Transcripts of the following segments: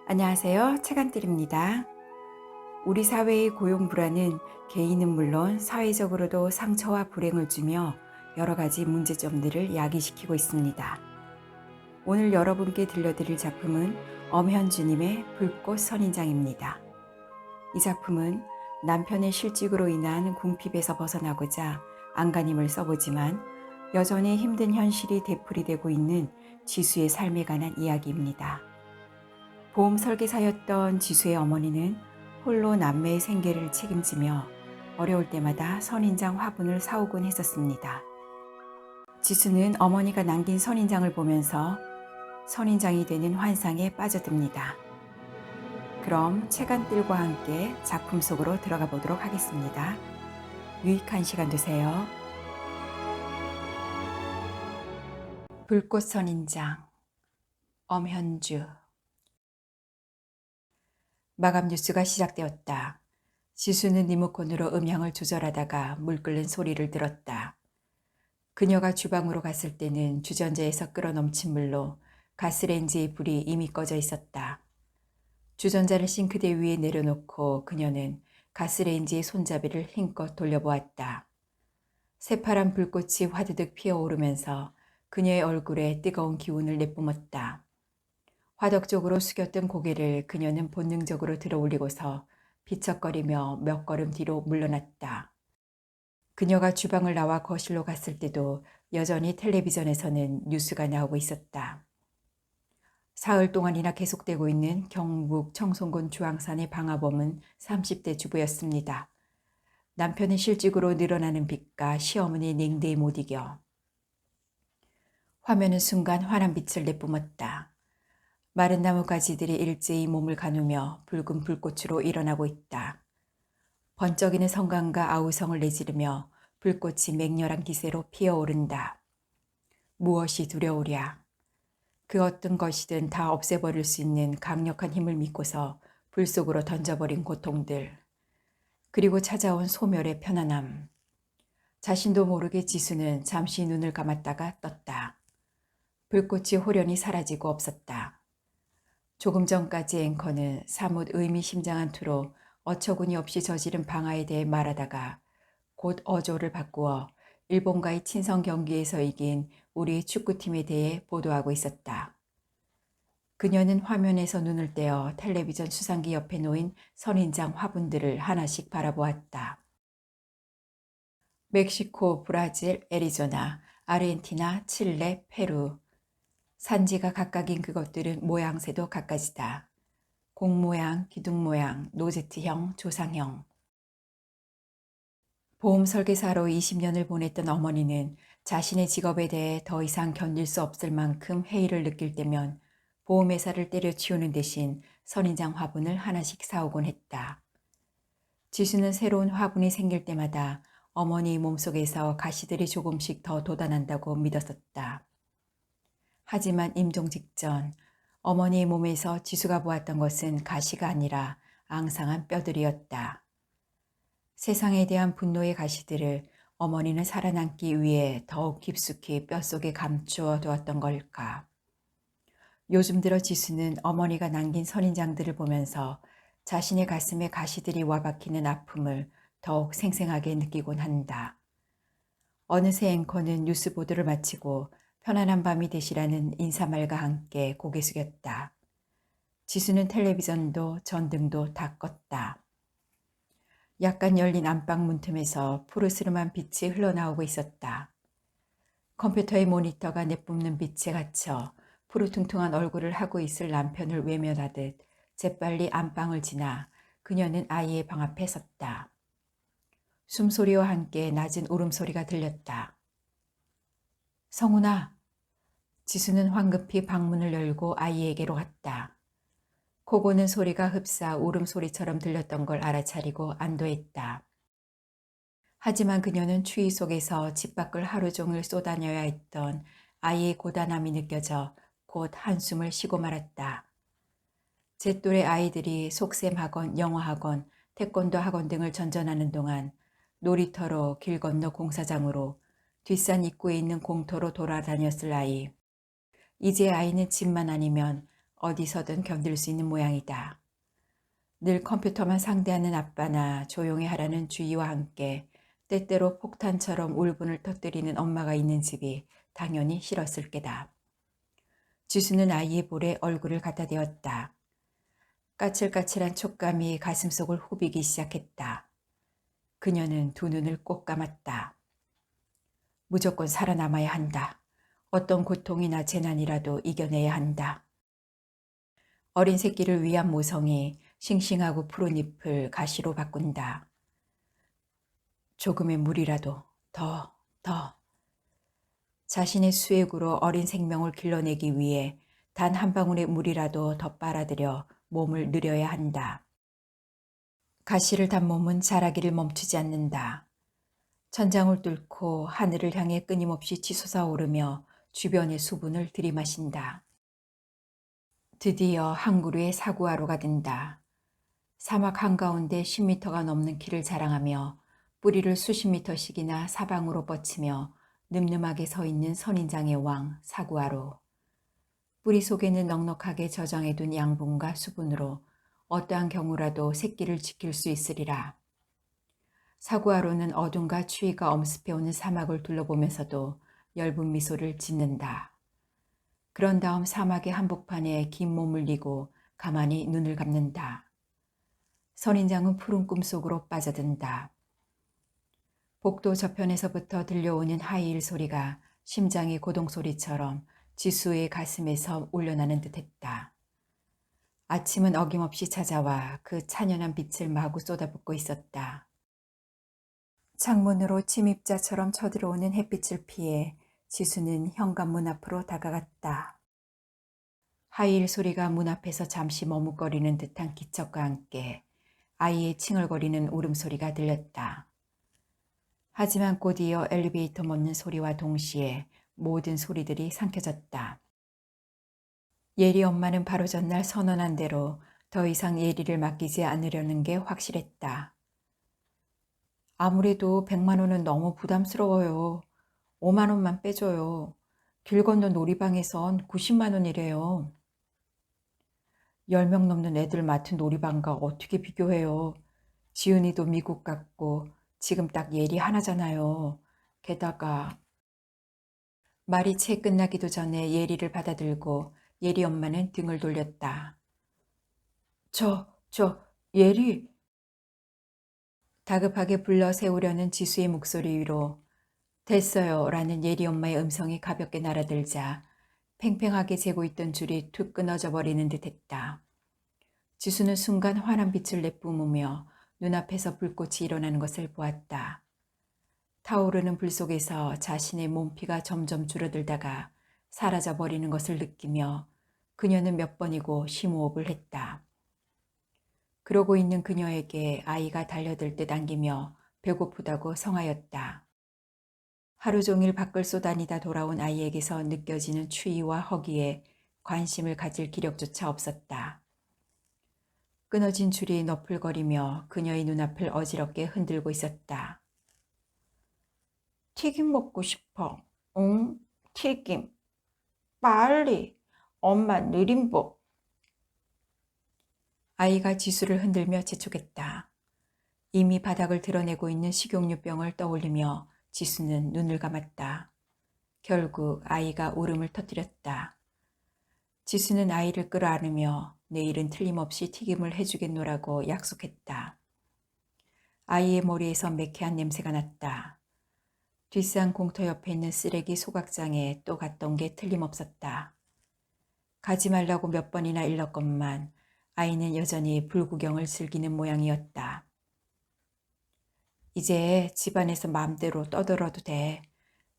안녕하세요. 책안뜰입니다. 우리 사회의 고용 불안은 개인은 물론 사회적으로도 상처와 불행을 주며 여러 가지 문제점들을 야기시키고 있습니다. 오늘 여러분께 들려드릴 작품은 엄현주님의 불꽃 선인장입니다. 이 작품은 남편의 실직으로 인한 궁핍에서 벗어나고자 안간힘을 써보지만 여전히 힘든 현실이 되풀이되고 있는 지수의 삶에 관한 이야기입니다. 보험 설계사였던 지수의 어머니는 홀로 남매의 생계를 책임지며 어려울 때마다 선인장 화분을 사오곤 했었습니다. 지수는 어머니가 남긴 선인장을 보면서 선인장이 되는 환상에 빠져듭니다. 그럼 책안뜰과 함께 작품 속으로 들어가 보도록 하겠습니다. 유익한 시간 되세요. 불꽃 선인장, 엄현주. 마감 뉴스가 시작되었다. 지수는 리모컨으로 음향을 조절하다가 물 끓는 소리를 들었다. 그녀가 주방으로 갔을 때는 주전자에서 끓어넘친 물로 가스레인지의 불이 이미 꺼져 있었다. 주전자를 싱크대 위에 내려놓고 그녀는 가스레인지의 손잡이를 힘껏 돌려보았다. 새파란 불꽃이 화드득 피어오르면서 그녀의 얼굴에 뜨거운 기운을 내뿜었다. 화덕 쪽으로 숙였던 고개를 그녀는 본능적으로 들어 올리고서 비척거리며 몇 걸음 뒤로 물러났다. 그녀가 주방을 나와 거실로 갔을 때도 여전히 텔레비전에서는 뉴스가 나오고 있었다. 사흘 동안이나 계속되고 있는 경북 청송군 주황산의 방화범은 30대 주부였습니다. 남편의 실직으로 늘어나는 빚과 시어머니의 냉대에 못 이겨 화면은 순간 환한 빛을 내뿜었다. 마른 나뭇가지들이 일제히 몸을 가누며 붉은 불꽃으로 일어나고 있다. 번쩍이는 성강과 아우성을 내지르며 불꽃이 맹렬한 기세로 피어오른다. 무엇이 두려우랴. 그 어떤 것이든 다 없애버릴 수 있는 강력한 힘을 믿고서 불 속으로 던져버린 고통들. 그리고 찾아온 소멸의 편안함. 자신도 모르게 지수는 잠시 눈을 감았다가 떴다. 불꽃이 호련히 사라지고 없었다. 조금 전까지 앵커는 사뭇 의미심장한 투로 어처구니 없이 저지른 방화에 대해 말하다가 곧 어조를 바꾸어 일본과의 친선 경기에서 이긴 우리 축구팀에 대해 보도하고 있었다. 그녀는 화면에서 눈을 떼어 텔레비전 수상기 옆에 놓인 선인장 화분들을 하나씩 바라보았다. 멕시코, 브라질, 애리조나, 아르헨티나, 칠레, 페루. 산지가 각각인 그것들은 모양새도 갖가지다. 공 모양, 기둥 모양, 노제트형, 조상형. 보험 설계사로 20년을 보냈던 어머니는 자신의 직업에 대해 더 이상 견딜 수 없을 만큼 회의를 느낄 때면 보험회사를 때려치우는 대신 선인장 화분을 하나씩 사오곤 했다. 지수는 새로운 화분이 생길 때마다 어머니 몸속에서 가시들이 조금씩 더 돋아난다고 믿었었다. 하지만 임종 직전 어머니의 몸에서 지수가 보았던 것은 가시가 아니라 앙상한 뼈들이었다. 세상에 대한 분노의 가시들을 어머니는 살아남기 위해 더욱 깊숙이 뼛속에 감추어 두었던 걸까. 요즘 들어 지수는 어머니가 남긴 선인장들을 보면서 자신의 가슴에 가시들이 와박히는 아픔을 더욱 생생하게 느끼곤 한다. 어느새 앵커는 뉴스 보도를 마치고 편안한 밤이 되시라는 인사말과 함께 고개 숙였다. 지수는 텔레비전도 전등도 다 껐다. 약간 열린 안방 문틈에서 푸르스름한 빛이 흘러나오고 있었다. 컴퓨터의 모니터가 내뿜는 빛에 갇혀 푸르퉁퉁한 얼굴을 하고 있을 남편을 외면하듯 재빨리 안방을 지나 그녀는 아이의 방 앞에 섰다. 숨소리와 함께 낮은 울음소리가 들렸다. 성훈아. 지수는 황급히 방문을 열고 아이에게로 갔다. 코 고는 소리가 흡사 울음소리처럼 들렸던 걸 알아차리고 안도했다. 하지만 그녀는 추위 속에서 집 밖을 하루 종일 쏘다녀야 했던 아이의 고단함이 느껴져 곧 한숨을 쉬고 말았다. 제 또래 아이들이 속셈학원, 영어학원, 태권도 학원 등을 전전하는 동안 놀이터로 길 건너 공사장으로 뒷산 입구에 있는 공터로 돌아다녔을 아이. 이제 아이는 집만 아니면 어디서든 견딜 수 있는 모양이다. 늘 컴퓨터만 상대하는 아빠나 조용히 하라는 주의와 함께 때때로 폭탄처럼 울분을 터뜨리는 엄마가 있는 집이 당연히 싫었을 게다. 지수는 아이의 볼에 얼굴을 갖다 대었다. 까칠까칠한 촉감이 가슴속을 후비기 시작했다. 그녀는 두 눈을 꼭 감았다. 무조건 살아남아야 한다. 어떤 고통이나 재난이라도 이겨내야 한다. 어린 새끼를 위한 모성이 싱싱하고 푸른 잎을 가시로 바꾼다. 조금의 물이라도 더. 자신의 수액으로 어린 생명을 길러내기 위해 단 한 방울의 물이라도 더 빨아들여 몸을 느려야 한다. 가시를 단 몸은 자라기를 멈추지 않는다. 천장을 뚫고 하늘을 향해 끊임없이 치솟아 오르며 주변의 수분을 들이마신다. 드디어 한 그루의 사구화로가 된다. 사막 한가운데 10m가 넘는 키를 자랑하며 뿌리를 수십 미터씩이나 사방으로 뻗치며 늠름하게 서 있는 선인장의 왕 사구화로. 뿌리 속에는 넉넉하게 저장해둔 양분과 수분으로 어떠한 경우라도 새끼를 지킬 수 있으리라. 사구화로는 어둠과 추위가 엄습해오는 사막을 둘러보면서도 엷은 미소를 짓는다. 그런 다음 사막의 한복판에 긴 몸을 뉘고 가만히 눈을 감는다. 선인장은 푸른 꿈속으로 빠져든다. 복도 저편에서부터 들려오는 하이힐 소리가 심장의 고동소리처럼 지수의 가슴에서 울려나는 듯했다. 아침은 어김없이 찾아와 그 찬연한 빛을 마구 쏟아붓고 있었다. 창문으로 침입자처럼 쳐들어오는 햇빛을 피해 지수는 현관문 앞으로 다가갔다. 하이힐 소리가 문 앞에서 잠시 머뭇거리는 듯한 기척과 함께 아이의 칭얼거리는 울음소리가 들렸다. 하지만 곧이어 엘리베이터 멎는 소리와 동시에 모든 소리들이 삼켜졌다. 예리 엄마는 바로 전날 선언한 대로 더 이상 예리를 맡기지 않으려는 게 확실했다. 아무래도 100만 원은 너무 부담스러워요. 5만 원만 빼줘요. 길 건너 놀이방에선 90만 원이래요. 10명 넘는 애들 맡은 놀이방과 어떻게 비교해요. 지은이도 미국 갔고 지금 딱 예리 하나잖아요. 게다가 말이 채 끝나기도 전에 예리를 받아들고 예리 엄마는 등을 돌렸다. 예리. 다급하게 불러 세우려는 지수의 목소리 위로 됐어요 라는 예리 엄마의 음성이 가볍게 날아들자 팽팽하게 재고 있던 줄이 툭 끊어져 버리는 듯했다. 지수는 순간 환한 빛을 내뿜으며 눈앞에서 불꽃이 일어나는 것을 보았다. 타오르는 불 속에서 자신의 몸피가 점점 줄어들다가 사라져 버리는 것을 느끼며 그녀는 몇 번이고 심호흡을 했다. 그러고 있는 그녀에게 아이가 달려들 듯 안기며 배고프다고 성하였다. 하루 종일 밖을 쏘다니다 돌아온 아이에게서 느껴지는 추위와 허기에 관심을 가질 기력조차 없었다. 끊어진 줄이 너풀거리며 그녀의 눈앞을 어지럽게 흔들고 있었다. 튀김 먹고 싶어. 응, 튀김. 빨리. 엄마 느린 법. 아이가 지수를 흔들며 재촉했다. 이미 바닥을 드러내고 있는 식용유병을 떠올리며 지수는 눈을 감았다. 결국 아이가 울음을 터뜨렸다. 지수는 아이를 끌어안으며 내일은 틀림없이 튀김을 해주겠노라고 약속했다. 아이의 머리에서 매캐한 냄새가 났다. 뒷산 공터 옆에 있는 쓰레기 소각장에 또 갔던 게 틀림없었다. 가지 말라고 몇 번이나 일렀건만 아이는 여전히 불구경을 즐기는 모양이었다. 이제 집안에서 마음대로 떠들어도 돼.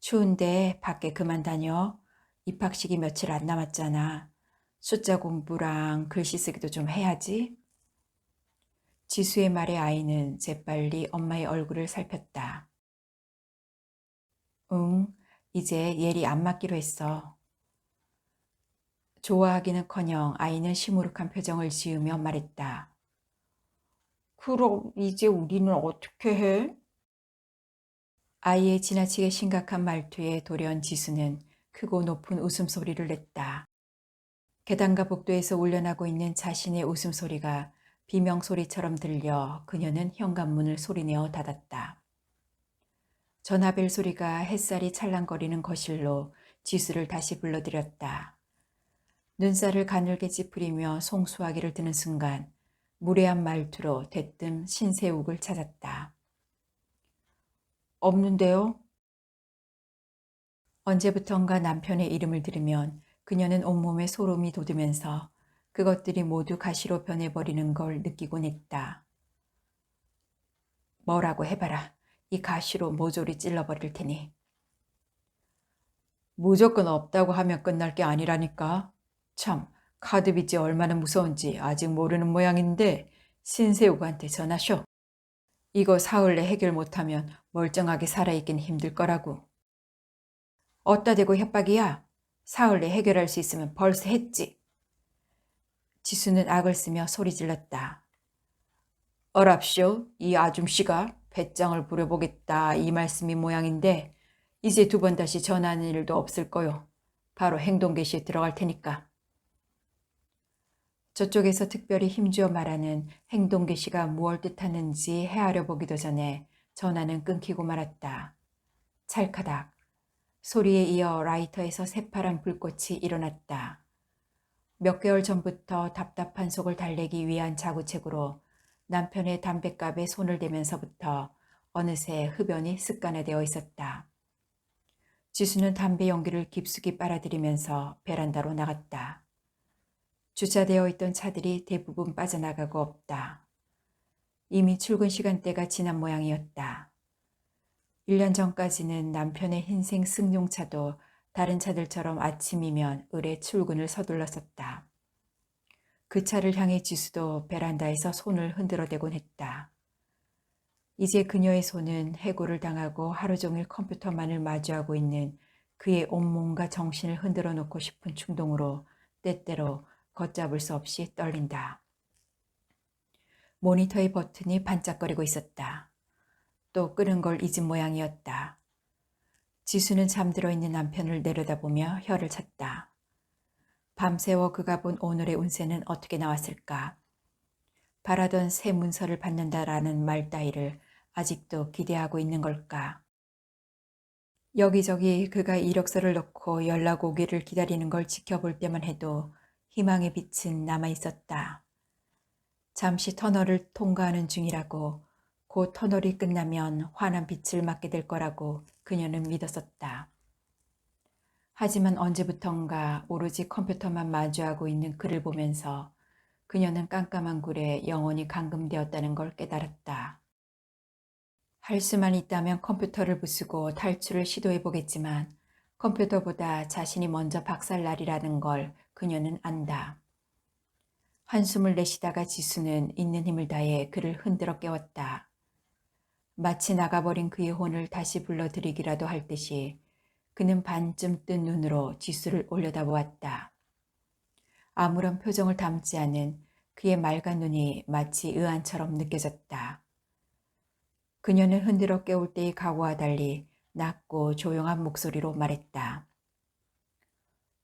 추운데 밖에 그만 다녀. 입학식이 며칠 안 남았잖아. 숫자 공부랑 글씨 쓰기도 좀 해야지. 지수의 말에 아이는 재빨리 엄마의 얼굴을 살폈다. 응, 이제 예리 안 맞기로 했어. 좋아하기는커녕 아이는 시무룩한 표정을 지으며 말했다. 그럼 이제 우리는 어떻게 해? 아이의 지나치게 심각한 말투에 돌연 지수는 크고 높은 웃음소리를 냈다. 계단과 복도에서 울려나고 있는 자신의 웃음소리가 비명소리처럼 들려 그녀는 현관문을 소리내어 닫았다. 전화벨 소리가 햇살이 찰랑거리는 거실로 지수를 다시 불러들였다. 눈살을 가늘게 찌푸리며 송수화기를 드는 순간 무례한 말투로 대뜸 신세욱을 찾았다. 없는데요? 언제부턴가 남편의 이름을 들으면 그녀는 온몸에 소름이 돋으면서 그것들이 모두 가시로 변해버리는 걸 느끼곤 했다. 뭐라고 해봐라. 이 가시로 모조리 찔러버릴 테니. 무조건 없다고 하면 끝날 게 아니라니까. 참, 카드빚이 얼마나 무서운지 아직 모르는 모양인데 신세욱한테 전하쇼. 이거 사흘 내 해결 못하면 멀쩡하게 살아있긴 힘들 거라고. 어따 대고 협박이야. 사흘 내 해결할 수 있으면 벌써 했지. 지수는 악을 쓰며 소리 질렀다. 어랍쇼, 이 아줌씨가 배짱을 부려보겠다 이 말씀이 모양인데 이제 두 번 다시 전하는 일도 없을 거요. 바로 행동 개시에 들어갈 테니까. 저쪽에서 특별히 힘주어 말하는 행동 개시가 무얼 뜻하는지 헤아려 보기도 전에 전화는 끊기고 말았다. 찰카닥. 소리에 이어 라이터에서 새파란 불꽃이 일어났다. 몇 개월 전부터 답답한 속을 달래기 위한 자구책으로 남편의 담뱃갑에 손을 대면서부터 어느새 흡연이 습관화되어 있었다. 지수는 담배 연기를 깊숙이 빨아들이면서 베란다로 나갔다. 주차되어 있던 차들이 대부분 빠져나가고 없다. 이미 출근 시간대가 지난 모양이었다. 1년 전까지는 남편의 흰색 승용차도 다른 차들처럼 아침이면 을에 출근을 서둘렀었다. 그 차를 향해 지수도 베란다에서 손을 흔들어대곤 했다. 이제 그녀의 손은 해고를 당하고 하루 종일 컴퓨터만을 마주하고 있는 그의 온몸과 정신을 흔들어 놓고 싶은 충동으로 때때로 걷잡을 수 없이 떨린다. 모니터의 버튼이 반짝거리고 있었다. 또 끄는 걸 잊은 모양이었다. 지수는 잠들어 있는 남편을 내려다보며 혀를 찼다. 밤새워 그가 본 오늘의 운세는 어떻게 나왔을까? 바라던 새 문서를 받는다라는 말 따위를 아직도 기대하고 있는 걸까? 여기저기 그가 이력서를 넣고 연락 오기를 기다리는 걸 지켜볼 때만 해도 희망의 빛은 남아 있었다. 잠시 터널을 통과하는 중이라고, 곧 터널이 끝나면 환한 빛을 맞게 될 거라고 그녀는 믿었었다. 하지만 언제부턴가 오로지 컴퓨터만 마주하고 있는 그를 보면서 그녀는 깜깜한 굴에 영혼이 감금되었다는 걸 깨달았다. 할 수만 있다면 컴퓨터를 부수고 탈출을 시도해보겠지만 컴퓨터보다 자신이 먼저 박살날이라는 걸 그녀는 안다. 한숨을 내쉬다가 지수는 있는 힘을 다해 그를 흔들어 깨웠다. 마치 나가버린 그의 혼을 다시 불러들이기라도 할 듯이 그는 반쯤 뜬 눈으로 지수를 올려다보았다. 아무런 표정을 담지 않은 그의 맑은 눈이 마치 의안처럼 느껴졌다. 그녀는 흔들어 깨울 때의 각오와 달리 낮고 조용한 목소리로 말했다.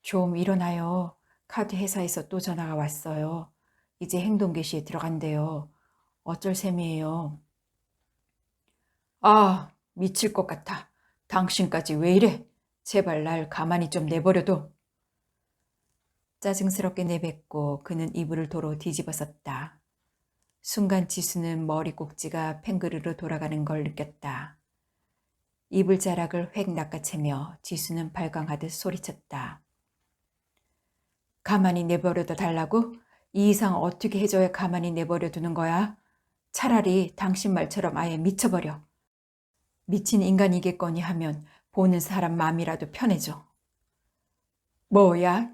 좀 일어나요. 카드 회사에서 또 전화가 왔어요. 이제 행동 개시에 들어간대요. 어쩔 셈이에요. 아, 미칠 것 같아. 당신까지 왜 이래? 제발 날 가만히 좀 내버려둬. 짜증스럽게 내뱉고 그는 이불을 도로 뒤집어썼다. 순간 지수는 머리 꼭지가 팽그르르 돌아가는 걸 느꼈다. 이불 자락을 획 낚아채며 지수는 발광하듯 소리쳤다. 가만히 내버려둬 달라고? 이 이상 어떻게 해줘야 가만히 내버려 두는 거야? 차라리 당신 말처럼 아예 미쳐버려. 미친 인간이겠거니 하면 보는 사람 마음이라도 편해져. 뭐야?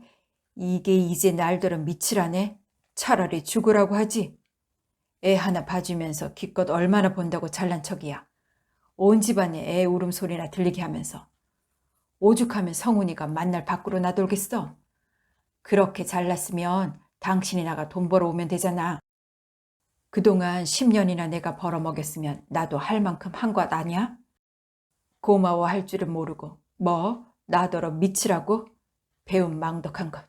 이게 이제 날더러 미치라네? 차라리 죽으라고 하지. 애 하나 봐주면서 기껏 얼마나 본다고 잘난 척이야. 온 집안에 애 울음소리나 들리게 하면서. 오죽하면 성훈이가 만날 밖으로 나돌겠어. 그렇게 잘났으면 당신이 나가 돈 벌어오면 되잖아. 그동안 10년이나 내가 벌어먹였으면 나도 할 만큼 한 것 아니야? 고마워할 줄은 모르고 뭐 나더러 미치라고? 배운 망덕한 것.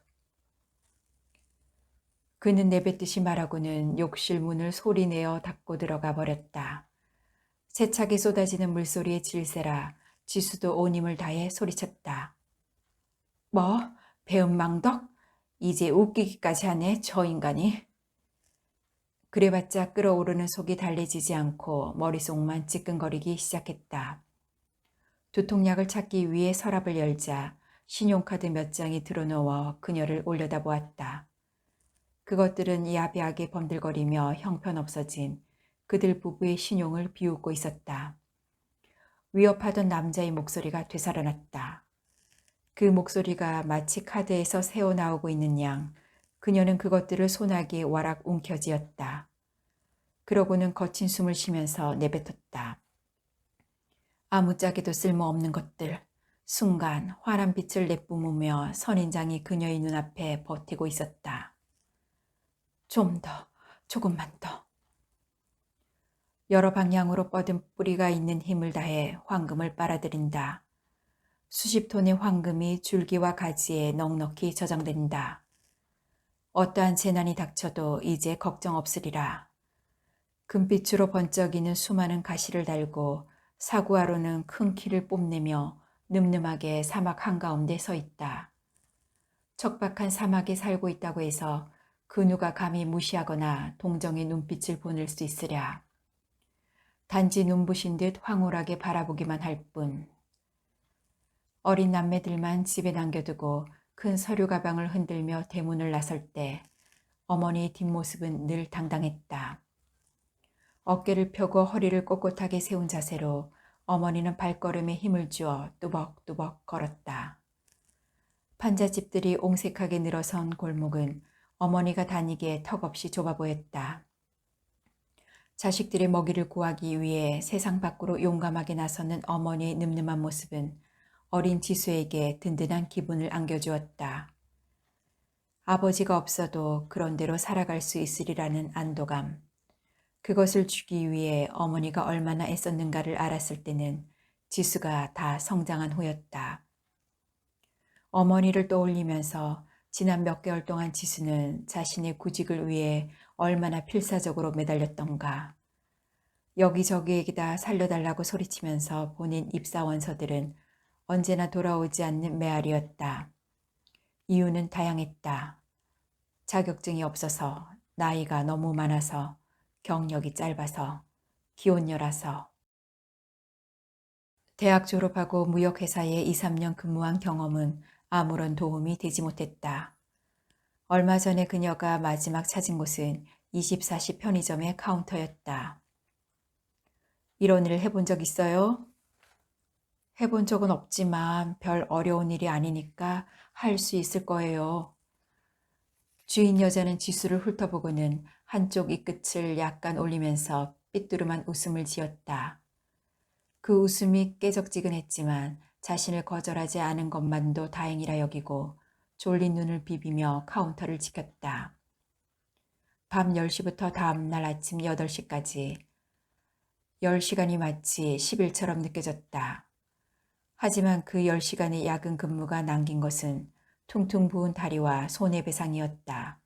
그는 내뱉듯이 말하고는 욕실 문을 소리내어 닫고 들어가 버렸다. 세차게 쏟아지는 물소리에 질세라 지수도 온 힘을 다해 소리쳤다. 뭐? 배은망덕? 이제 웃기기까지 하네, 저 인간이. 그래봤자 끓어오르는 속이 달래지지 않고 머릿속만 찌끈거리기 시작했다. 두통약을 찾기 위해 서랍을 열자 신용카드 몇 장이 들어누워 그녀를 올려다보았다. 그것들은 야비하게 번들거리며 형편없어진 그들 부부의 신용을 비웃고 있었다. 위협하던 남자의 목소리가 되살아났다. 그 목소리가 마치 카드에서 새어나오고 있는 양 그녀는 그것들을 소나기에 와락 움켜쥐었다. 그러고는 거친 숨을 쉬면서 내뱉었다. 아무짝에도 쓸모없는 것들. 순간 환한 빛을 내뿜으며 선인장이 그녀의 눈앞에 버티고 있었다. 좀 더, 조금만 더. 여러 방향으로 뻗은 뿌리가 있는 힘을 다해 황금을 빨아들인다. 수십 톤의 황금이 줄기와 가지에 넉넉히 저장된다. 어떠한 재난이 닥쳐도 이제 걱정 없으리라. 금빛으로 번쩍이는 수많은 가시를 달고 사구아로는 큰 키를 뽐내며 늠름하게 사막 한가운데 서 있다. 척박한 사막에 살고 있다고 해서 그 누가 감히 무시하거나 동정의 눈빛을 보낼 수 있으랴. 단지 눈부신 듯 황홀하게 바라보기만 할 뿐. 어린 남매들만 집에 남겨두고 큰 서류 가방을 흔들며 대문을 나설 때 어머니의 뒷모습은 늘 당당했다. 어깨를 펴고 허리를 꼿꼿하게 세운 자세로 어머니는 발걸음에 힘을 주어 뚜벅뚜벅 걸었다. 판잣집들이 옹색하게 늘어선 골목은 어머니가 다니기에 턱없이 좁아 보였다. 자식들의 먹이를 구하기 위해 세상 밖으로 용감하게 나서는 어머니의 늠름한 모습은 어린 지수에게 든든한 기분을 안겨주었다. 아버지가 없어도 그런대로 살아갈 수 있으리라는 안도감. 그것을 주기 위해 어머니가 얼마나 애썼는가를 알았을 때는 지수가 다 성장한 후였다. 어머니를 떠올리면서 지난 몇 개월 동안 지수는 자신의 구직을 위해 얼마나 필사적으로 매달렸던가. 여기저기에다 살려달라고 소리치면서 보낸 입사원서들은 언제나 돌아오지 않는 메아리였다. 이유는 다양했다. 자격증이 없어서, 나이가 너무 많아서, 경력이 짧아서, 기혼녀라서. 대학 졸업하고 무역회사에 2, 3년 근무한 경험은 아무런 도움이 되지 못했다. 얼마 전에 그녀가 마지막 찾은 곳은 24시 편의점의 카운터였다. 이런 일을 해본 적 있어요? 해본 적은 없지만 별 어려운 일이 아니니까 할 수 있을 거예요. 주인 여자는 지수를 훑어보고는 한쪽 입끝을 약간 올리면서 삐뚤음한 웃음을 지었다. 그 웃음이 깨적지근했지만 자신을 거절하지 않은 것만도 다행이라 여기고 졸린 눈을 비비며 카운터를 지켰다. 밤 10시부터 다음날 아침 8시까지 10시간이 마치 10일처럼 느껴졌다. 하지만 그 10시간의 야근 근무가 남긴 것은 퉁퉁 부은 다리와 손해배상이었다.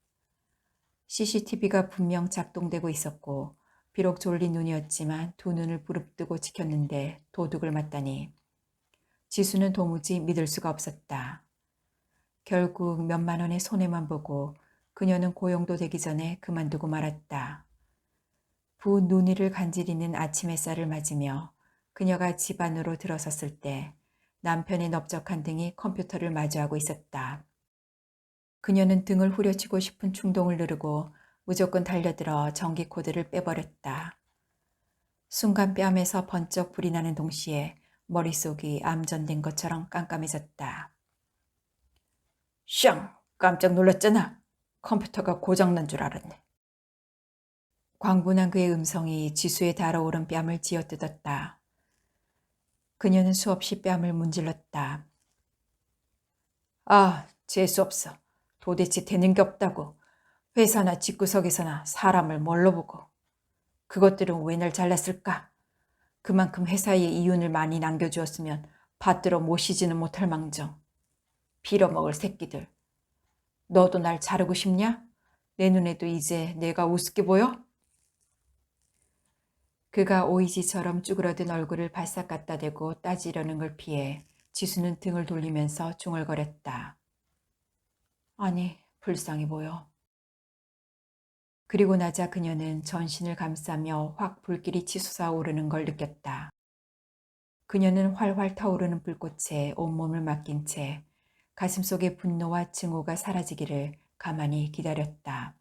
CCTV가 분명 작동되고 있었고 비록 졸린 눈이었지만 두 눈을 부릅뜨고 지켰는데 도둑을 맞다니. 지수는 도무지 믿을 수가 없었다. 결국 몇만 원의 손해만 보고 그녀는 고용도 되기 전에 그만두고 말았다. 부은 눈 위를 간지리는 아침 햇살을 맞으며 그녀가 집 안으로 들어섰을 때 남편의 넓적한 등이 컴퓨터를 마주하고 있었다. 그녀는 등을 후려치고 싶은 충동을 누르고 무조건 달려들어 전기 코드를 빼버렸다. 순간 뺨에서 번쩍 불이 나는 동시에 머릿속이 암전된 것처럼 깜깜해졌다. 샹! 깜짝 놀랐잖아. 컴퓨터가 고장난 줄 알았네. 광분한 그의 음성이 지수의 달아오른 뺨을 쥐어뜯었다. 그녀는 수없이 뺨을 문질렀다. 아, 재수없어. 도대체 되는 게 없다고. 회사나 집구석에서나 사람을 뭘로 보고. 그것들은 왜 날 잘랐을까? 그만큼 회사에 이윤을 많이 남겨주었으면 받들어 모시지는 못할 망정. 빌어먹을 새끼들. 너도 날 자르고 싶냐? 내 눈에도 이제 내가 우습게 보여? 그가 오이지처럼 쭈그러든 얼굴을 바싹 갖다 대고 따지려는 걸 피해 지수는 등을 돌리면서 중얼거렸다. 아니, 불쌍해 보여. 그리고 나자 그녀는 전신을 감싸며 확 불길이 치솟아 오르는 걸 느꼈다. 그녀는 활활 타오르는 불꽃에 온몸을 맡긴 채 가슴속의 분노와 증오가 사라지기를 가만히 기다렸다.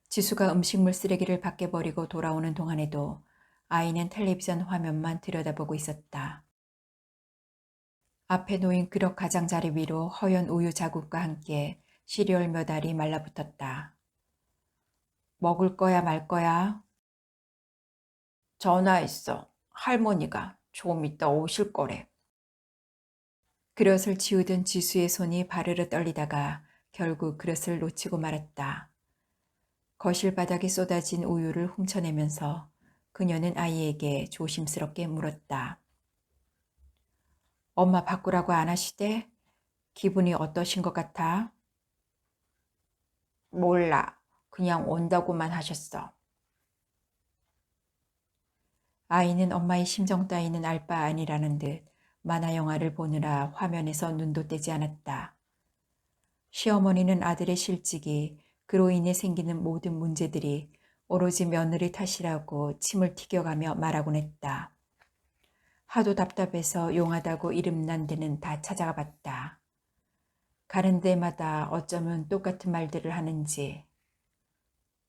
지수가 음식물 쓰레기를 밖에 버리고 돌아오는 동안에도 아이는 텔레비전 화면만 들여다보고 있었다. 앞에 놓인 그릇 가장자리 위로 허연 우유 자국과 함께 시리얼 몇 알이 말라붙었다. 먹을 거야 말 거야? 전화했어. 할머니가 좀 이따 오실 거래. 그릇을 치우던 지수의 손이 바르르 떨리다가 결국 그릇을 놓치고 말았다. 거실 바닥에 쏟아진 우유를 훔쳐내면서 그녀는 아이에게 조심스럽게 물었다. 엄마 바꾸라고 안 하시대? 기분이 어떠신 것 같아? 몰라. 그냥 온다고만 하셨어. 아이는 엄마의 심정 따위는 알 바 아니라는 듯 만화 영화를 보느라 화면에서 눈도 떼지 않았다. 시어머니는 아들의 실직이 그로 인해 생기는 모든 문제들이 오로지 며느리 탓이라고 침을 튀겨가며 말하곤 했다. 하도 답답해서 용하다고 이름난 데는 다 찾아가 봤다. 가는 데마다 어쩌면 똑같은 말들을 하는지.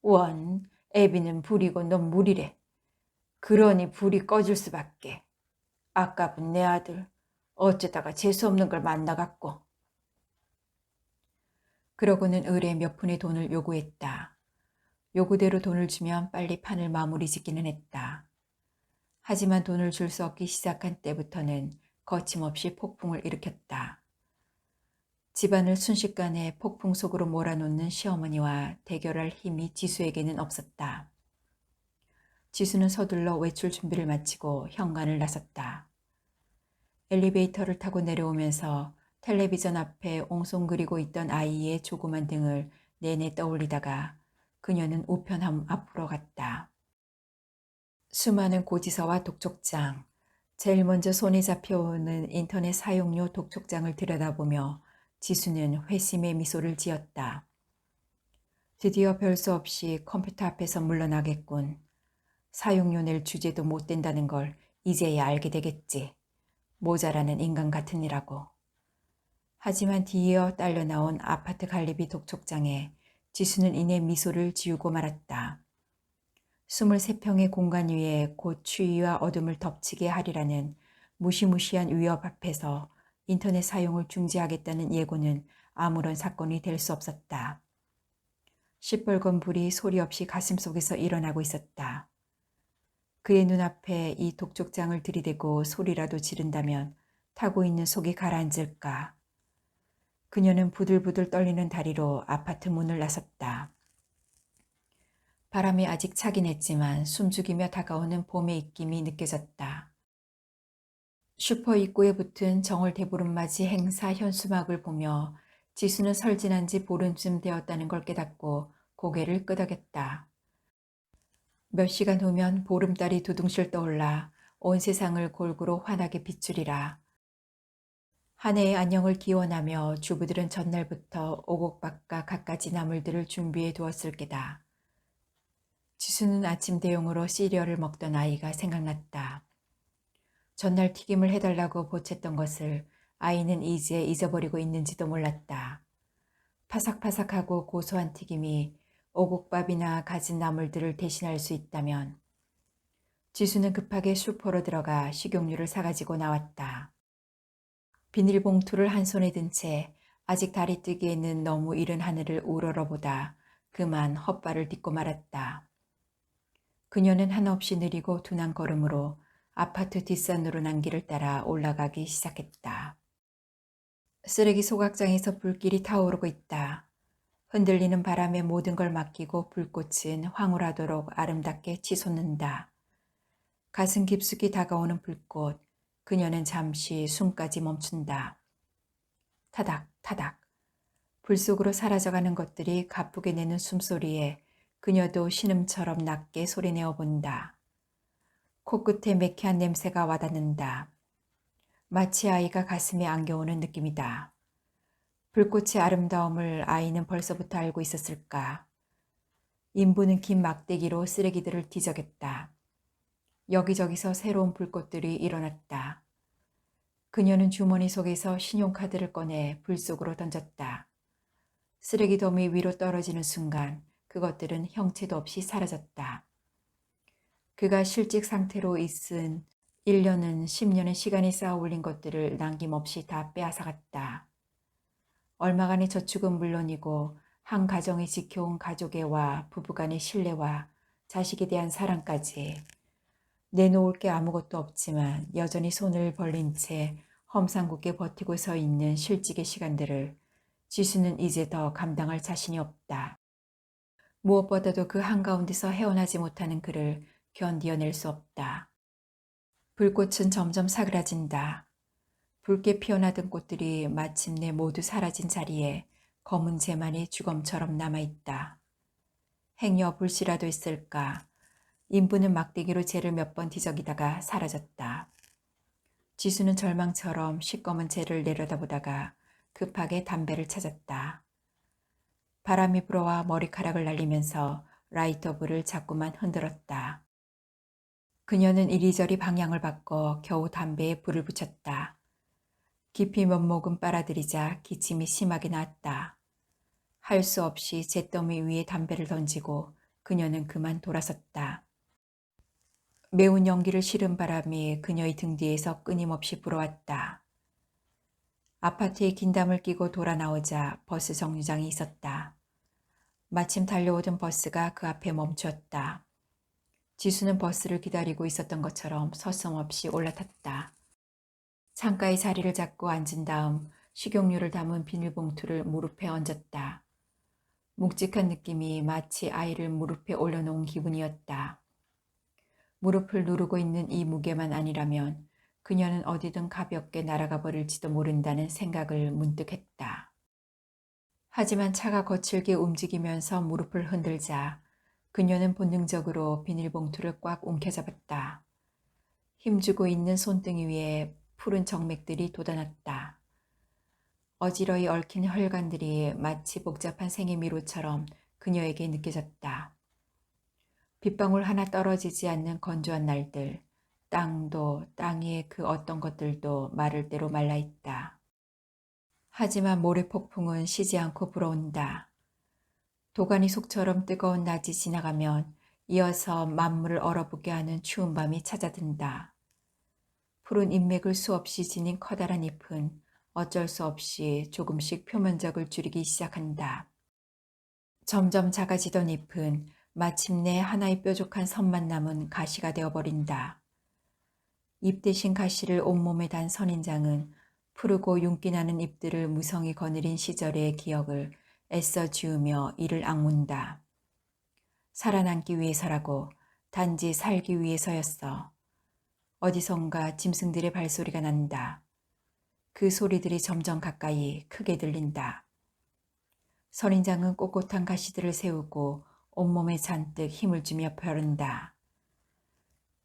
원, 애비는 불이고 넌 물이래. 그러니 불이 꺼질 수밖에. 아까분 내 아들 어쩌다가 재수없는 걸 만나갖고. 그러고는 의뢰 몇 푼의 돈을 요구했다. 요구대로 돈을 주면 빨리 판을 마무리 짓기는 했다. 하지만 돈을 줄 수 없기 시작한 때부터는 거침없이 폭풍을 일으켰다. 집안을 순식간에 폭풍 속으로 몰아놓는 시어머니와 대결할 힘이 지수에게는 없었다. 지수는 서둘러 외출 준비를 마치고 현관을 나섰다. 엘리베이터를 타고 내려오면서 텔레비전 앞에 옹송그리고 있던 아이의 조그만 등을 내내 떠올리다가 그녀는 우편함 앞으로 갔다. 수많은 고지서와 독촉장, 제일 먼저 손에 잡혀오는 인터넷 사용료 독촉장을 들여다보며 지수는 회심의 미소를 지었다. 드디어 별 수 없이 컴퓨터 앞에서 물러나겠군. 사용료 낼 주제도 못 된다는 걸 이제야 알게 되겠지. 모자라는 인간 같은 이라고. 하지만 뒤이어 딸려 나온 아파트 관리비 독촉장에 지수는 이내 미소를 지우고 말았다. 23평의 공간 위에 곧 추위와 어둠을 덮치게 하리라는 무시무시한 위협 앞에서 인터넷 사용을 중지하겠다는 예고는 아무런 사건이 될 수 없었다. 시뻘건 불이 소리 없이 가슴속에서 일어나고 있었다. 그의 눈앞에 이 독촉장을 들이대고 소리라도 지른다면 타고 있는 속이 가라앉을까. 그녀는 부들부들 떨리는 다리로 아파트 문을 나섰다. 바람이 아직 차긴 했지만 숨죽이며 다가오는 봄의 입김이 느껴졌다. 슈퍼 입구에 붙은 정월 대보름맞이 행사 현수막을 보며 지수는 설진한 지 보름쯤 되었다는 걸 깨닫고 고개를 끄덕였다. 몇 시간 후면 보름달이 두둥실 떠올라 온 세상을 골고루 환하게 비추리라. 한 해의 안녕을 기원하며 주부들은 전날부터 오곡밥과 갖가지 나물들을 준비해 두었을 게다. 지수는 아침 대용으로 시리얼을 먹던 아이가 생각났다. 전날 튀김을 해달라고 보챘던 것을 아이는 이제 잊어버리고 있는지도 몰랐다. 파삭파삭하고 고소한 튀김이 오곡밥이나 가진 나물들을 대신할 수 있다면. 지수는 급하게 슈퍼로 들어가 식용유를 사가지고 나왔다. 비닐봉투를 한 손에 든 채 아직 달이 뜨기에는 너무 이른 하늘을 우러러보다 그만 헛발을 딛고 말았다. 그녀는 한없이 느리고 둔한 걸음으로 아파트 뒷산으로 난 길을 따라 올라가기 시작했다. 쓰레기 소각장에서 불길이 타오르고 있다. 흔들리는 바람에 모든 걸 맡기고 불꽃은 황홀하도록 아름답게 치솟는다. 가슴 깊숙이 다가오는 불꽃, 그녀는 잠시 숨까지 멈춘다. 타닥 타닥 불 속으로 사라져가는 것들이 가쁘게 내는 숨소리에 그녀도 신음처럼 낮게 소리내어 본다. 코끝에 매캐한 냄새가 와닿는다. 마치 아이가 가슴에 안겨오는 느낌이다. 불꽃의 아름다움을 아이는 벌써부터 알고 있었을까? 인부는 긴 막대기로 쓰레기들을 뒤적였다. 여기저기서 새로운 불꽃들이 일어났다. 그녀는 주머니 속에서 신용카드를 꺼내 불 속으로 던졌다. 쓰레기 더미 위로 떨어지는 순간 그것들은 형체도 없이 사라졌다. 그가 실직 상태로 있은 1년은 10년의 시간이 쌓아 올린 것들을 남김없이 다 빼앗아갔다. 얼마간의 저축은 물론이고 한 가정이 지켜온 가족애와 부부간의 신뢰와 자식에 대한 사랑까지 내놓을 게 아무것도 없지만 여전히 손을 벌린 채 험상궂게 버티고 서 있는 실직의 시간들을 지수는 이제 더 감당할 자신이 없다. 무엇보다도 그 한가운데서 헤어나지 못하는 그를 견디어낼 수 없다. 불꽃은 점점 사그라진다. 붉게 피어나던 꽃들이 마침내 모두 사라진 자리에 검은 재만이 주검처럼 남아있다. 행여 불씨라도 있을까? 인부는 막대기로 재를 몇 번 뒤적이다가 사라졌다. 지수는 절망처럼 시꺼먼 재를 내려다보다가 급하게 담배를 찾았다. 바람이 불어와 머리카락을 날리면서 라이터불을 자꾸만 흔들었다. 그녀는 이리저리 방향을 바꿔 겨우 담배에 불을 붙였다. 깊이 몇 모금 빨아들이자 기침이 심하게 났다. 할 수 없이 잿더미 위에 담배를 던지고 그녀는 그만 돌아섰다. 매운 연기를 실은 바람이 그녀의 등 뒤에서 끊임없이 불어왔다. 아파트에 긴담을 끼고 돌아 나오자 버스 정류장이 있었다. 마침 달려오던 버스가 그 앞에 멈추었다. 지수는 버스를 기다리고 있었던 것처럼 서슴없이 올라탔다. 창가에 자리를 잡고 앉은 다음 식용유를 담은 비닐봉투를 무릎에 얹었다. 묵직한 느낌이 마치 아이를 무릎에 올려놓은 기분이었다. 무릎을 누르고 있는 이 무게만 아니라면 그녀는 어디든 가볍게 날아가 버릴지도 모른다는 생각을 문득 했다. 하지만 차가 거칠게 움직이면서 무릎을 흔들자 그녀는 본능적으로 비닐봉투를 꽉 움켜잡았다. 힘주고 있는 손등이 위에 푸른 정맥들이 돋아났다. 어지러이 얽힌 혈관들이 마치 복잡한 생의 미로처럼 그녀에게 느껴졌다. 빗방울 하나 떨어지지 않는 건조한 날들, 땅도 땅 위의 그 어떤 것들도 마를 대로 말라있다. 하지만 모래폭풍은 쉬지 않고 불어온다. 도가니 속처럼 뜨거운 낮이 지나가면 이어서 만물을 얼어붙게 하는 추운 밤이 찾아든다. 푸른 인맥을 수없이 지닌 커다란 잎은 어쩔 수 없이 조금씩 표면적을 줄이기 시작한다. 점점 작아지던 잎은 마침내 하나의 뾰족한 선만 남은 가시가 되어버린다. 잎 대신 가시를 온몸에 단 선인장은 푸르고 윤기 나는 잎들을 무성히 거느린 시절의 기억을 애써 지우며 이를 악문다. 살아남기 위해서라고, 단지 살기 위해서였어. 어디선가 짐승들의 발소리가 난다. 그 소리들이 점점 가까이 크게 들린다. 선인장은 꼿꼿한 가시들을 세우고 온몸에 잔뜩 힘을 주며 벼른다.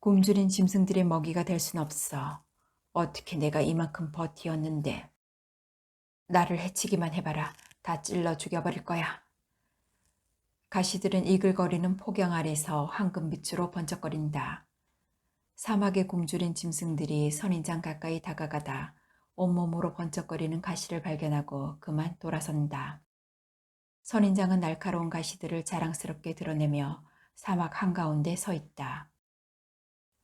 굶주린 짐승들의 먹이가 될 순 없어. 어떻게 내가 이만큼 버티었는데. 나를 해치기만 해봐라. 다 찔러 죽여버릴 거야. 가시들은 이글거리는 폭염 아래서 황금빛으로 번쩍거린다. 사막에 굶주린 짐승들이 선인장 가까이 다가가다 온몸으로 번쩍거리는 가시를 발견하고 그만 돌아선다. 선인장은 날카로운 가시들을 자랑스럽게 드러내며 사막 한가운데 서 있다.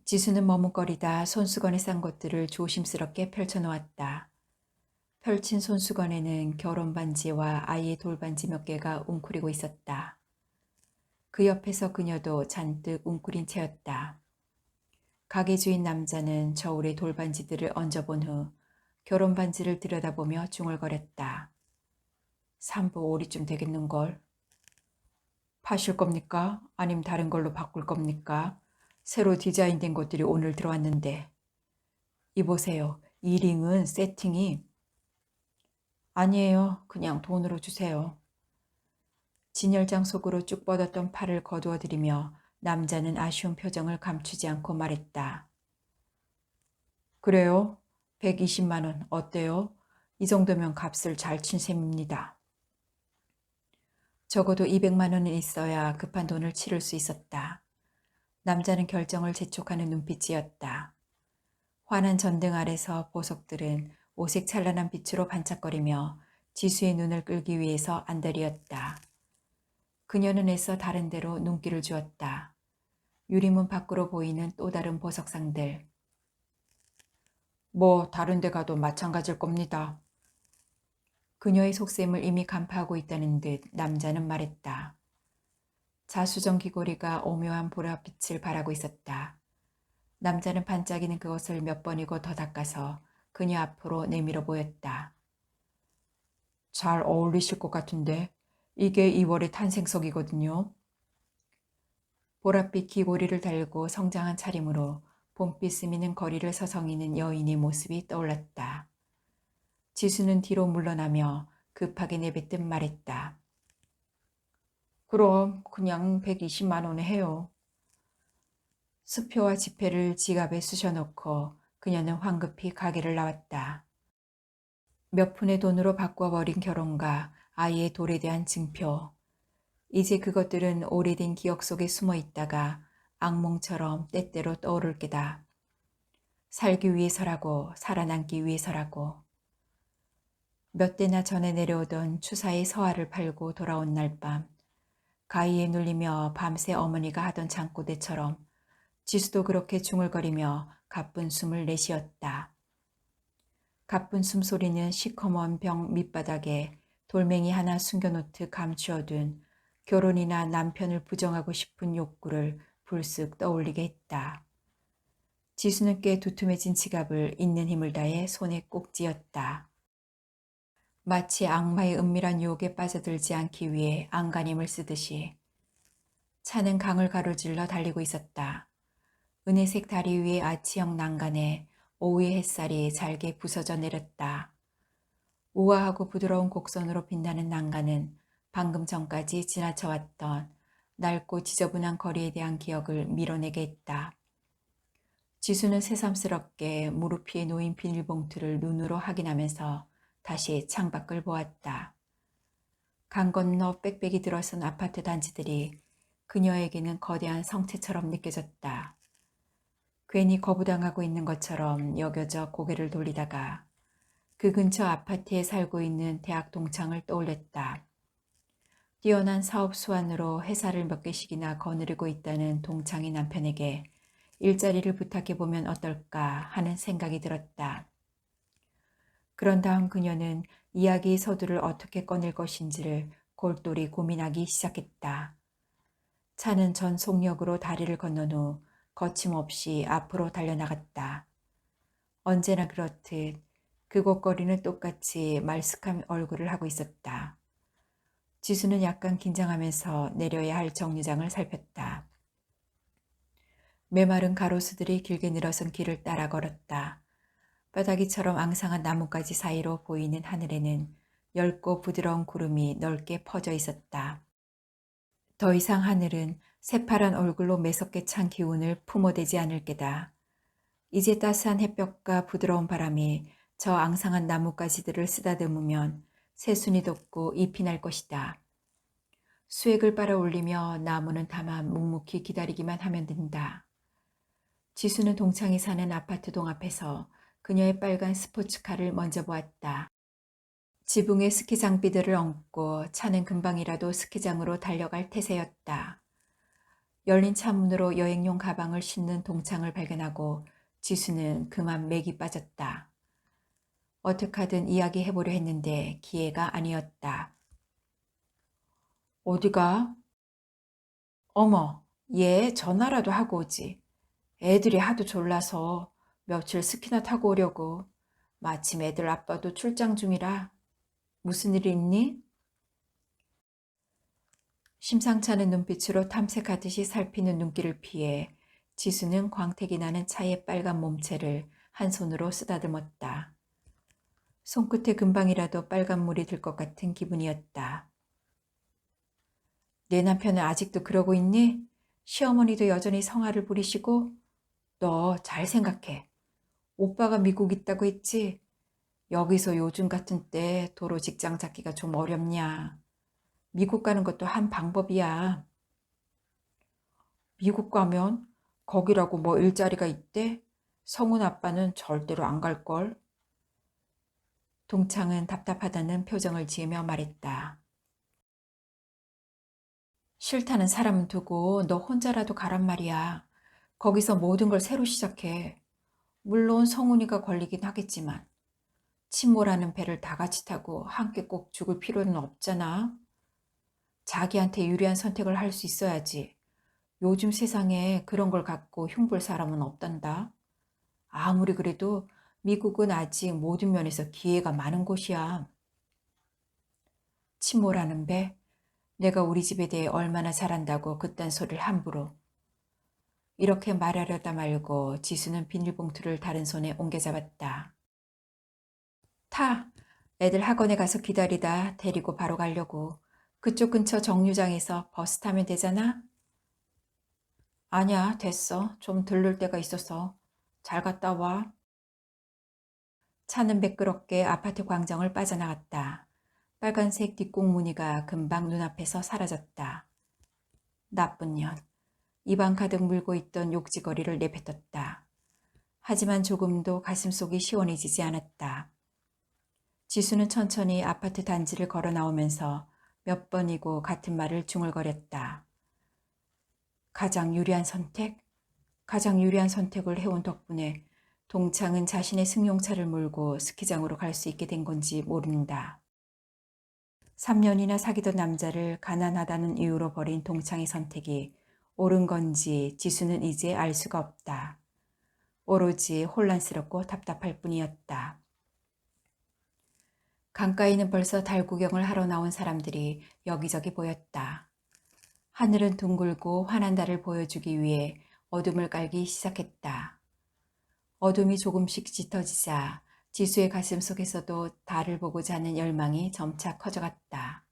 지수는 머뭇거리다 손수건에 싼 것들을 조심스럽게 펼쳐놓았다. 펼친 손수건에는 결혼 반지와 아이의 돌반지 몇 개가 웅크리고 있었다. 그 옆에서 그녀도 잔뜩 웅크린 채였다. 가게 주인 남자는 저울에 돌반지들을 얹어본 후 결혼 반지를 들여다보며 중얼거렸다. 삼보 오리쯤 되겠는걸. 파실 겁니까? 아님 다른 걸로 바꿀 겁니까? 새로 디자인된 것들이 오늘 들어왔는데. 이보세요. 이 링은 세팅이. 아니에요. 그냥 돈으로 주세요. 진열장 속으로 쭉 뻗었던 팔을 거두어들이며 남자는 아쉬운 표정을 감추지 않고 말했다. 그래요? 120만 원 어때요? 이 정도면 값을 잘 친 셈입니다. 적어도 200만 원은 있어야 급한 돈을 치를 수 있었다. 남자는 결정을 재촉하는 눈빛이었다. 환한 전등 아래서 보석들은 오색 찬란한 빛으로 반짝거리며 지수의 눈을 끌기 위해서 안달이었다. 그녀는 애써 다른 데로 눈길을 주었다. 유리문 밖으로 보이는 또 다른 보석상들. 뭐 다른 데 가도 마찬가지일 겁니다. 그녀의 속셈을 이미 간파하고 있다는 듯 남자는 말했다. 자수정 귀고리가 오묘한 보랏빛을 발하고 있었다. 남자는 반짝이는 그것을 몇 번이고 더 닦아서 그녀 앞으로 내밀어 보였다. 잘 어울리실 것 같은데 이게 2월의 탄생석이거든요. 보랏빛 귀고리를 달고 성장한 차림으로 봄빛 스미는 거리를 서성이는 여인의 모습이 떠올랐다. 지수는 뒤로 물러나며 급하게 내뱉듯 말했다. 그럼 그냥 120만 원에 해요. 수표와 지폐를 지갑에 쑤셔넣고 그녀는 황급히 가게를 나왔다. 몇 푼의 돈으로 바꿔버린 결혼과 아이의 돌에 대한 증표. 이제 그것들은 오래된 기억 속에 숨어 있다가 악몽처럼 때때로 떠오를 게다. 살기 위해서라고, 살아남기 위해서라고. 몇 대나 전에 내려오던 추사의 서화를 팔고 돌아온 날 밤, 가위에 눌리며 밤새 어머니가 하던 잠꼬대처럼 지수도 그렇게 중얼거리며 가쁜 숨을 내쉬었다. 가쁜 숨소리는 시커먼 벽 밑바닥에 돌멩이 하나 숨겨놓듯 감추어둔 결혼이나 남편을 부정하고 싶은 욕구를 불쑥 떠올리게 했다. 지수는 꽤 두툼해진 지갑을 있는 힘을 다해 손에 꼭 쥐었다. 마치 악마의 은밀한 유혹에 빠져들지 않기 위해 안간힘을 쓰듯이. 차는 강을 가로질러 달리고 있었다. 은혜색 다리 위의 아치형 난간에 오후의 햇살이 잘게 부서져 내렸다. 우아하고 부드러운 곡선으로 빛나는 난간은 방금 전까지 지나쳐왔던 낡고 지저분한 거리에 대한 기억을 밀어내게 했다. 지수는 새삼스럽게 무릎 위에 놓인 비닐봉투를 눈으로 확인하면서 다시 창밖을 보았다. 강 건너 빽빽이 들어선 아파트 단지들이 그녀에게는 거대한 성체처럼 느껴졌다. 괜히 거부당하고 있는 것처럼 여겨져 고개를 돌리다가 그 근처 아파트에 살고 있는 대학 동창을 떠올렸다. 뛰어난 사업 수완으로 회사를 몇 개씩이나 거느리고 있다는 동창의 남편에게 일자리를 부탁해보면 어떨까 하는 생각이 들었다. 그런 다음 그녀는 이야기 서두를 어떻게 꺼낼 것인지를 골똘히 고민하기 시작했다. 차는 전속력으로 다리를 건넌 후 거침없이 앞으로 달려나갔다. 언제나 그렇듯 그곳거리는 똑같이 말쑥한 얼굴을 하고 있었다. 지수는 약간 긴장하면서 내려야 할 정류장을 살폈다. 메마른 가로수들이 길게 늘어선 길을 따라 걸었다. 뼈다귀처럼 앙상한 나뭇가지 사이로 보이는 하늘에는 엷고 부드러운 구름이 넓게 퍼져 있었다. 더 이상 하늘은 새파란 얼굴로 매섭게 찬 기운을 품어대지 않을 게다. 이제 따스한 햇볕과 부드러운 바람이 저 앙상한 나뭇가지들을 쓰다듬으면 새순이 돋고 잎이 날 것이다. 수액을 빨아올리며 나무는 다만 묵묵히 기다리기만 하면 된다. 지수는 동창이 사는 아파트 동 앞에서 그녀의 빨간 스포츠카를 먼저 보았다. 지붕에 스키 장비들을 얹고 차는 금방이라도 스키장으로 달려갈 태세였다. 열린 차문으로 여행용 가방을 싣는 동창을 발견하고 지수는 그만 맥이 빠졌다. 어떡하든 이야기해보려 했는데 기회가 아니었다. 어디가? 어머, 얘 전화라도 하고 오지. 애들이 하도 졸라서 며칠 스키나 타고 오려고. 마침 애들 아빠도 출장 중이라. 무슨 일 있니? 심상찮은 눈빛으로 탐색하듯이 살피는 눈길을 피해 지수는 광택이 나는 차의 빨간 몸체를 한 손으로 쓰다듬었다. 손끝에 금방이라도 빨간물이 들 것 같은 기분이었다. 내 남편은 아직도 그러고 있니? 시어머니도 여전히 성화를 부리시고? 너 잘 생각해. 오빠가 미국 있다고 했지? 여기서 요즘 같은 때 도로 직장 잡기가 좀 어렵냐. 미국 가는 것도 한 방법이야. 미국 가면 거기라고 뭐 일자리가 있대? 성훈 아빠는 절대로 안 갈걸. 동창은 답답하다는 표정을 지으며 말했다. 싫다는 사람은 두고 너 혼자라도 가란 말이야. 거기서 모든 걸 새로 시작해. 물론 성훈이가 걸리긴 하겠지만 친모라는 배를 다 같이 타고 함께 꼭 죽을 필요는 없잖아. 자기한테 유리한 선택을 할 수 있어야지. 요즘 세상에 그런 걸 갖고 흉볼 사람은 없단다. 아무리 그래도 미국은 아직 모든 면에서 기회가 많은 곳이야. 친모라는 배? 내가 우리 집에 대해 얼마나 잘한다고 그딴 소리를 함부로. 이렇게 말하려다 말고 지수는 비닐봉투를 다른 손에 옮겨 잡았다. 타! 애들 학원에 가서 기다리다 데리고 바로 가려고. 그쪽 근처 정류장에서 버스 타면 되잖아? 아니야, 됐어. 좀 들를 데가 있어서. 잘 갔다 와. 차는 매끄럽게 아파트 광장을 빠져나갔다. 빨간색 뒷공 무늬가 금방 눈앞에서 사라졌다. 나쁜 년. 입안 가득 물고 있던 욕지거리를 내뱉었다. 하지만 조금도 가슴속이 시원해지지 않았다. 지수는 천천히 아파트 단지를 걸어 나오면서 몇 번이고 같은 말을 중얼거렸다. 가장 유리한 선택? 가장 유리한 선택을 해온 덕분에 동창은 자신의 승용차를 몰고 스키장으로 갈 수 있게 된 건지 모른다. 3년이나 사귀던 남자를 가난하다는 이유로 버린 동창의 선택이 옳은 건지 지수는 이제 알 수가 없다. 오로지 혼란스럽고 답답할 뿐이었다. 강가에는 벌써 달 구경을 하러 나온 사람들이 여기저기 보였다. 하늘은 둥글고 환한 달을 보여주기 위해 어둠을 깔기 시작했다. 어둠이 조금씩 짙어지자 지수의 가슴 속에서도 달을 보고자 하는 열망이 점차 커져갔다.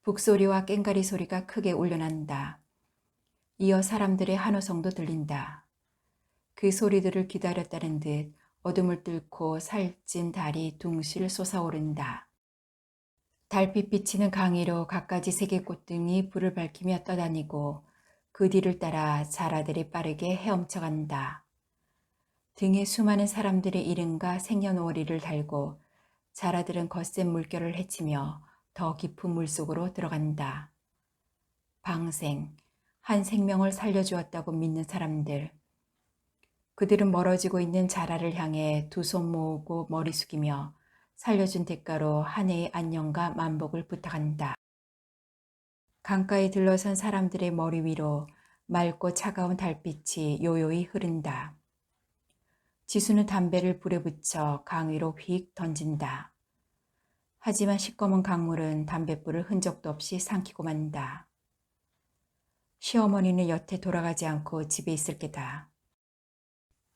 북소리와 꽹가리 소리가 크게 울려난다. 이어 사람들의 한호성도 들린다. 그 소리들을 기다렸다는 듯 어둠을 뚫고 살찐 달이 둥실 솟아오른다. 달빛 비치는 강위로 갖가지 색의 꽃등이 불을 밝히며 떠다니고 그 뒤를 따라 자라들이 빠르게 헤엄쳐간다. 등에 수많은 사람들의 이름과 생년월일을 달고 자라들은 거센 물결을 헤치며 더 깊은 물속으로 들어간다. 방생, 한 생명을 살려주었다고 믿는 사람들. 그들은 멀어지고 있는 자라를 향해 두 손 모으고 머리 숙이며 살려준 대가로 한 해의 안녕과 만복을 부탁한다. 강가에 들러선 사람들의 머리 위로 맑고 차가운 달빛이 요요히 흐른다. 지수는 담배를 불에 붙여 강 위로 휙 던진다. 하지만 시꺼먼 강물은 담뱃불을 흔적도 없이 삼키고 만다. 시어머니는 여태 돌아가지 않고 집에 있을 게다.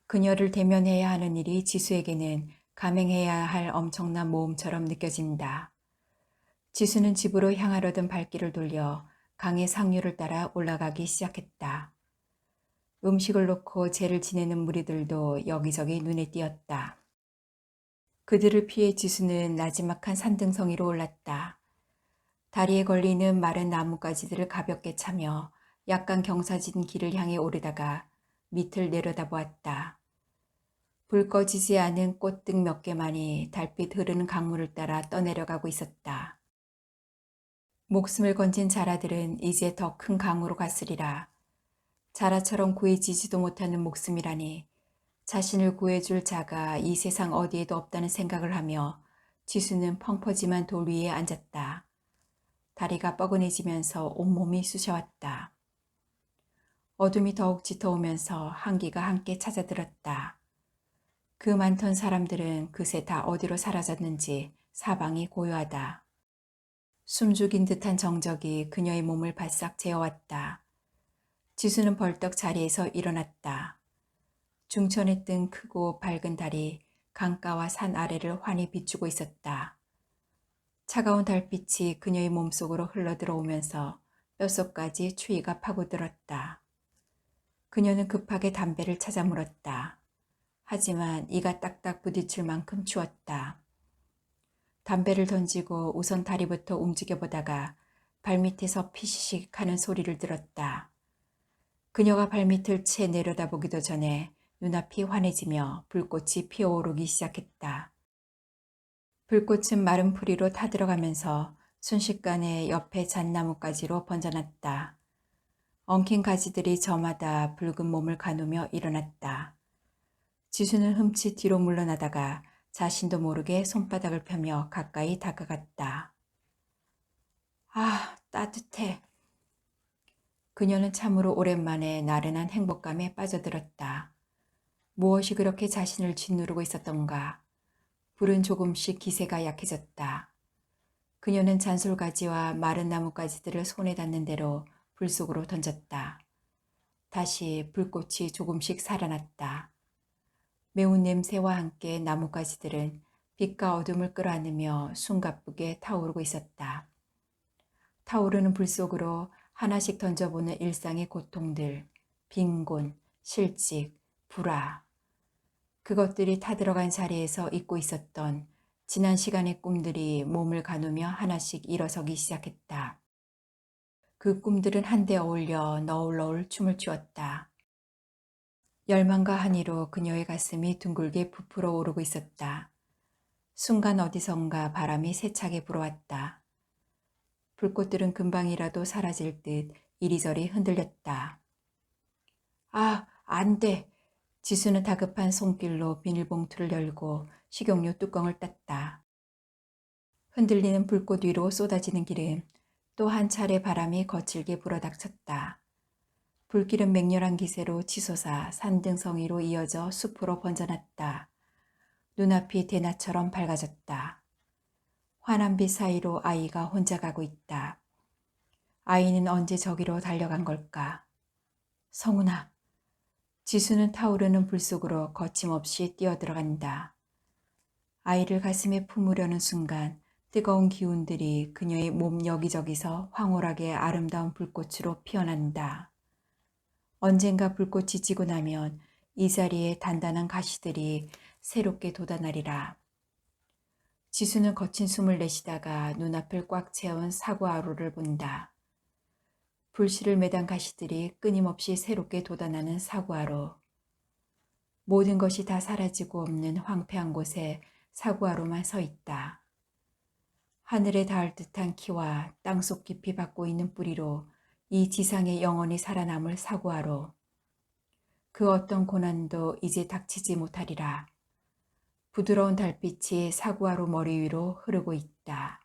그녀를 대면해야 하는 일이 지수에게는 감행해야 할 엄청난 모험처럼 느껴진다. 지수는 집으로 향하려던 발길을 돌려 강의 상류를 따라 올라가기 시작했다. 음식을 놓고 죄를 지내는 무리들도 여기저기 눈에 띄었다. 그들을 피해 지수는 나지막한 산등성이로 올랐다. 다리에 걸리는 마른 나뭇가지들을 가볍게 차며 약간 경사진 길을 향해 오르다가 밑을 내려다보았다. 불 꺼지지 않은 꽃등 몇 개만이 달빛 흐르는 강물을 따라 떠내려가고 있었다. 목숨을 건진 자라들은 이제 더 큰 강으로 갔으리라. 자라처럼 구해지지도 못하는 목숨이라니 자신을 구해줄 자가 이 세상 어디에도 없다는 생각을 하며 지수는 펑퍼짐한 돌 위에 앉았다. 다리가 뻐근해지면서 온몸이 쑤셔왔다. 어둠이 더욱 짙어오면서 한기가 함께 찾아들었다. 그 많던 사람들은 그새 다 어디로 사라졌는지 사방이 고요하다. 숨죽인 듯한 정적이 그녀의 몸을 바싹 재어왔다. 지수는 벌떡 자리에서 일어났다. 중천에 뜬 크고 밝은 달이 강가와 산 아래를 환히 비추고 있었다. 차가운 달빛이 그녀의 몸속으로 흘러들어오면서 뼛속까지 추위가 파고들었다. 그녀는 급하게 담배를 찾아 물었다. 하지만 이가 딱딱 부딪힐 만큼 추웠다. 담배를 던지고 우선 다리부터 움직여보다가 발밑에서 피시식 하는 소리를 들었다. 그녀가 발밑을 채 내려다보기도 전에 눈앞이 환해지며 불꽃이 피어오르기 시작했다. 불꽃은 마른 풀이로 타들어가면서 순식간에 옆에 잣나무가지로 번져났다. 엉킨 가지들이 저마다 붉은 몸을 가누며 일어났다. 지수는 흠칫 뒤로 물러나다가 자신도 모르게 손바닥을 펴며 가까이 다가갔다. 아, 따뜻해. 그녀는 참으로 오랜만에 나른한 행복감에 빠져들었다. 무엇이 그렇게 자신을 짓누르고 있었던가. 불은 조금씩 기세가 약해졌다. 그녀는 잔솔가지와 마른 나뭇가지들을 손에 닿는 대로 불 속으로 던졌다. 다시 불꽃이 조금씩 살아났다. 매운 냄새와 함께 나뭇가지들은 빛과 어둠을 끌어안으며 숨가쁘게 타오르고 있었다. 타오르는 불 속으로 하나씩 던져보는 일상의 고통들, 빈곤, 실직, 불화. 그것들이 타들어간 자리에서 잊고 있었던 지난 시간의 꿈들이 몸을 가누며 하나씩 일어서기 시작했다. 그 꿈들은 한데 어울려 너울너울 춤을 추었다. 열망과 한이로 그녀의 가슴이 둥글게 부풀어 오르고 있었다. 순간 어디선가 바람이 세차게 불어왔다. 불꽃들은 금방이라도 사라질 듯 이리저리 흔들렸다. 아, 안 돼. 지수는 다급한 손길로 비닐봉투를 열고 식용유 뚜껑을 땄다. 흔들리는 불꽃 위로 쏟아지는 기름, 또 한 차례 바람이 거칠게 불어닥쳤다. 불길은 맹렬한 기세로 치솟아 산등성이로 이어져 숲으로 번져났다. 눈앞이 대낮처럼 밝아졌다. 환한 빛 사이로 아이가 혼자 가고 있다. 아이는 언제 저기로 달려간 걸까? 성훈아. 지수는 타오르는 불 속으로 거침없이 뛰어들어간다. 아이를 가슴에 품으려는 순간 뜨거운 기운들이 그녀의 몸 여기저기서 황홀하게 아름다운 불꽃으로 피어난다. 언젠가 불꽃이 지고 나면 이 자리에 단단한 가시들이 새롭게 돋아나리라. 지수는 거친 숨을 내쉬다가 눈앞을 꽉 채운 사과화로를 본다. 불씨를 매단 가시들이 끊임없이 새롭게 돋아나는 사과화로. 모든 것이 다 사라지고 없는 황폐한 곳에 사과화로만 서 있다. 하늘에 닿을 듯한 키와 땅속 깊이 박고 있는 뿌리로 이 지상에 영원히 살아남을 사과화로. 그 어떤 고난도 이제 닥치지 못하리라. 부드러운 달빛이 사과화로 머리 위로 흐르고 있다.